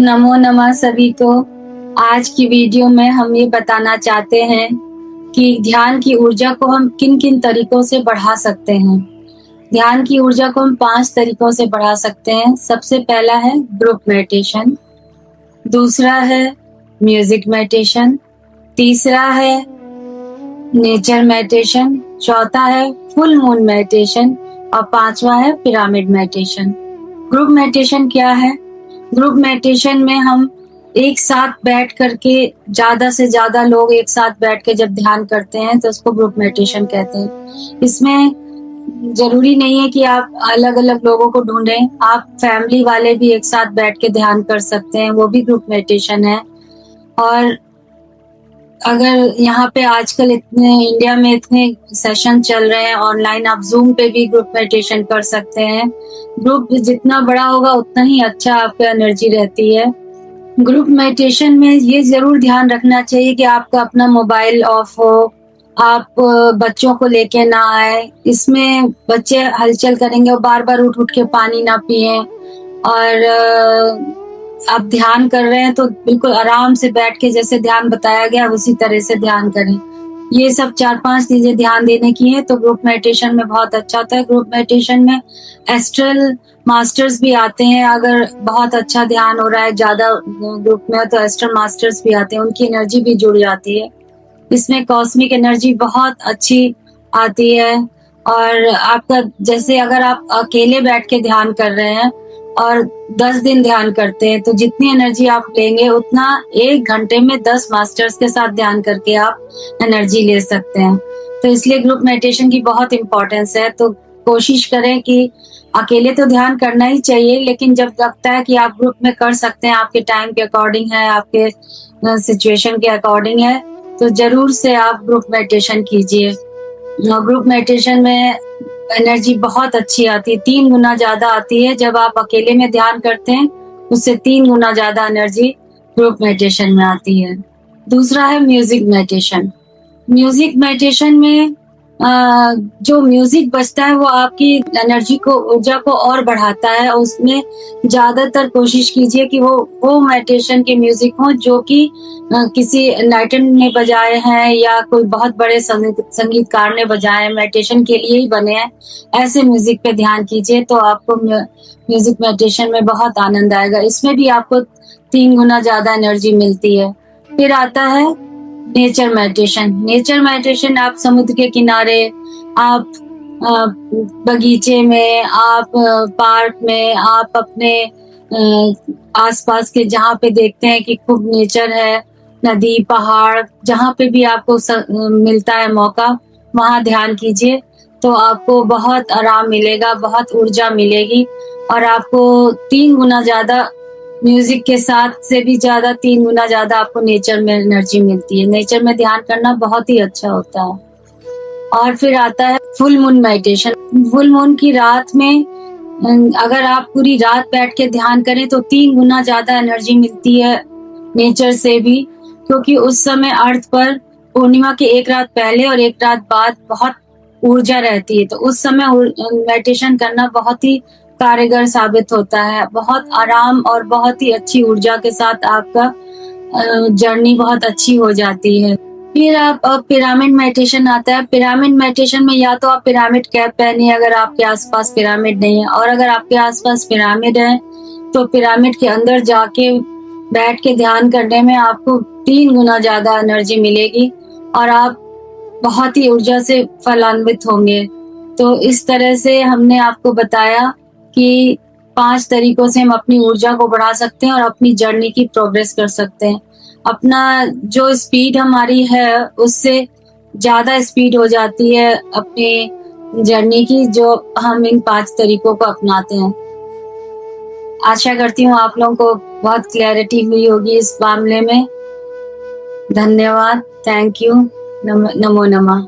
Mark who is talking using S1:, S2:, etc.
S1: नमो नमः सभी को। आज की वीडियो में हम ये बताना चाहते हैं कि ध्यान की ऊर्जा को हम किन-किन तरीकों से बढ़ा सकते हैं। ध्यान की ऊर्जा को हम 5 तरीकों से बढ़ा सकते हैं। सबसे पहला है ग्रुप मेडिटेशन, दूसरा है म्यूजिक मेडिटेशन, तीसरा है नेचर मेडिटेशन, चौथा है फुल मून मेडिटेशन और पांचवा है पिरामिड मेडिटेशन। ग्रुप मेडिटेशन क्या है? ग्रुप मेडिटेशन में हम एक साथ बैठ करके ज्यादा से ज्यादा लोग एक साथ बैठ के जब ध्यान करते हैं तो उसको ग्रुप मेडिटेशन कहते हैं। इसमें जरूरी नहीं है कि आप अलग अलग लोगों को ढूंढें, आप फैमिली वाले भी एक साथ बैठ के ध्यान कर सकते हैं, वो भी ग्रुप मेडिटेशन है। और अगर यहाँ पे आजकल इतने इंडिया में इतने सेशन चल रहे हैं ऑनलाइन, आप जूम पे भी ग्रुप मेडिटेशन कर सकते हैं। ग्रुप जितना बड़ा होगा उतना ही अच्छा आपका एनर्जी रहती है। ग्रुप मेडिटेशन में ये जरूर ध्यान रखना चाहिए कि आपका अपना मोबाइल ऑफ हो, आप बच्चों को लेके ना आए। इसमें बच्चे हलचल करेंगे और बार बार उठ उठ के पानी ना पिए। और आप ध्यान कर रहे हैं तो बिल्कुल आराम से बैठ के जैसे ध्यान बताया गया उसी तरह से ध्यान करें। ये सब 4-5 चीजें ध्यान देने की है तो ग्रुप मेडिटेशन में बहुत अच्छा होता है। ग्रुप मेडिटेशन में एस्ट्रल मास्टर्स भी आते हैं। अगर बहुत अच्छा ध्यान हो रहा है ज्यादा ग्रुप में तो एस्ट्रल मास्टर्स भी आते हैं, उनकी एनर्जी भी जुड़ जाती है। इसमें कॉस्मिक एनर्जी बहुत अच्छी आती है। और आपका जैसे अगर आप अकेले बैठ के ध्यान कर रहे हैं और 10 दिन ध्यान करते हैं तो जितनी एनर्जी आप लेंगे उतना 1 घंटे में 10 मास्टर्स के साथ ध्यान करके आप एनर्जी ले सकते हैं। तो इसलिए ग्रुप मेडिटेशन की बहुत इम्पोर्टेंस है। तो कोशिश करें कि अकेले तो ध्यान करना ही चाहिए, लेकिन जब लगता है कि आप ग्रुप में कर सकते हैं, आपके टाइम के अकॉर्डिंग है, आपके सिचुएशन के अकॉर्डिंग है, तो जरूर से आप ग्रुप मेडिटेशन कीजिए। ग्रुप मेडिटेशन में एनर्जी बहुत अच्छी आती है, 3 गुना ज्यादा आती है। जब आप अकेले में ध्यान करते हैं उससे 3 गुना ज्यादा एनर्जी ग्रुप मेडिटेशन में आती है। दूसरा है म्यूजिक मेडिटेशन। म्यूजिक मेडिटेशन में जो म्यूजिक बजता है वो आपकी एनर्जी को, ऊर्जा को और बढ़ाता है। उसमें ज्यादातर कोशिश कीजिए कि वो मेडिटेशन के म्यूजिक हो जो कि किसी लाइटन ने बजाए हैं या कोई बहुत बड़े संगीतकार ने बजाए हैं, मेडिटेशन के लिए ही बने हैं। ऐसे म्यूजिक पे ध्यान कीजिए तो आपको म्यूजिक मेडिटेशन में बहुत आनंद आएगा। इसमें भी आपको 3 गुना ज्यादा एनर्जी मिलती है। फिर आता है नेचर मेडिटेशन। नेचर मेडिटेशन आप समुद्र के किनारे, आप बगीचे में, आप पार्क में, आप अपने आसपास के जहाँ पे देखते हैं कि खूब नेचर है, नदी, पहाड़, जहाँ पे भी आपको मिलता है मौका वहाँ ध्यान कीजिए तो आपको बहुत आराम मिलेगा, बहुत ऊर्जा मिलेगी और आपको 3 गुना ज्यादा म्यूजिक के साथ से भी ज्यादा 3 गुना ज्यादा आपको नेचर में एनर्जी मिलती है। नेचर में ध्यान करना बहुत ही अच्छा होता है। और फिर आता है full moon meditation. Full moon की रात में अगर आप पूरी रात बैठ के ध्यान करें तो 3 गुना ज्यादा एनर्जी मिलती है नेचर से भी, क्योंकि उस समय अर्थ पर पूर्णिमा के 1 रात पहले और 1 रात बाद बहुत ऊर्जा रहती है। तो उस समय मेडिटेशन करना बहुत ही कारगर साबित होता है। बहुत आराम और बहुत ही अच्छी ऊर्जा के साथ आपका जर्नी बहुत अच्छी हो जाती है। फिर आप पिरामिड मेडिटेशन आता है। पिरामिड मेडिटेशन में या तो आप पिरामिड कैप पहनिए अगर आपके आसपास पिरामिड नहीं है, और अगर आपके आसपास पिरामिड है तो पिरामिड के अंदर जाके बैठ के ध्यान करने में आपको 3 गुना ज्यादा एनर्जी मिलेगी और आप बहुत ही ऊर्जा से फलान्वित होंगे। तो इस तरह से हमने आपको बताया कि 5 तरीकों से हम अपनी ऊर्जा को बढ़ा सकते हैं और अपनी जर्नी की प्रोग्रेस कर सकते हैं। अपना जो स्पीड हमारी है उससे ज्यादा स्पीड हो जाती है अपनी जर्नी की, जो हम इन 5 तरीकों को अपनाते हैं। आशा करती हूँ आप लोगों को बहुत क्लैरिटी हुई होगी इस मामले में। धन्यवाद, थैंक यू, नमो नमः।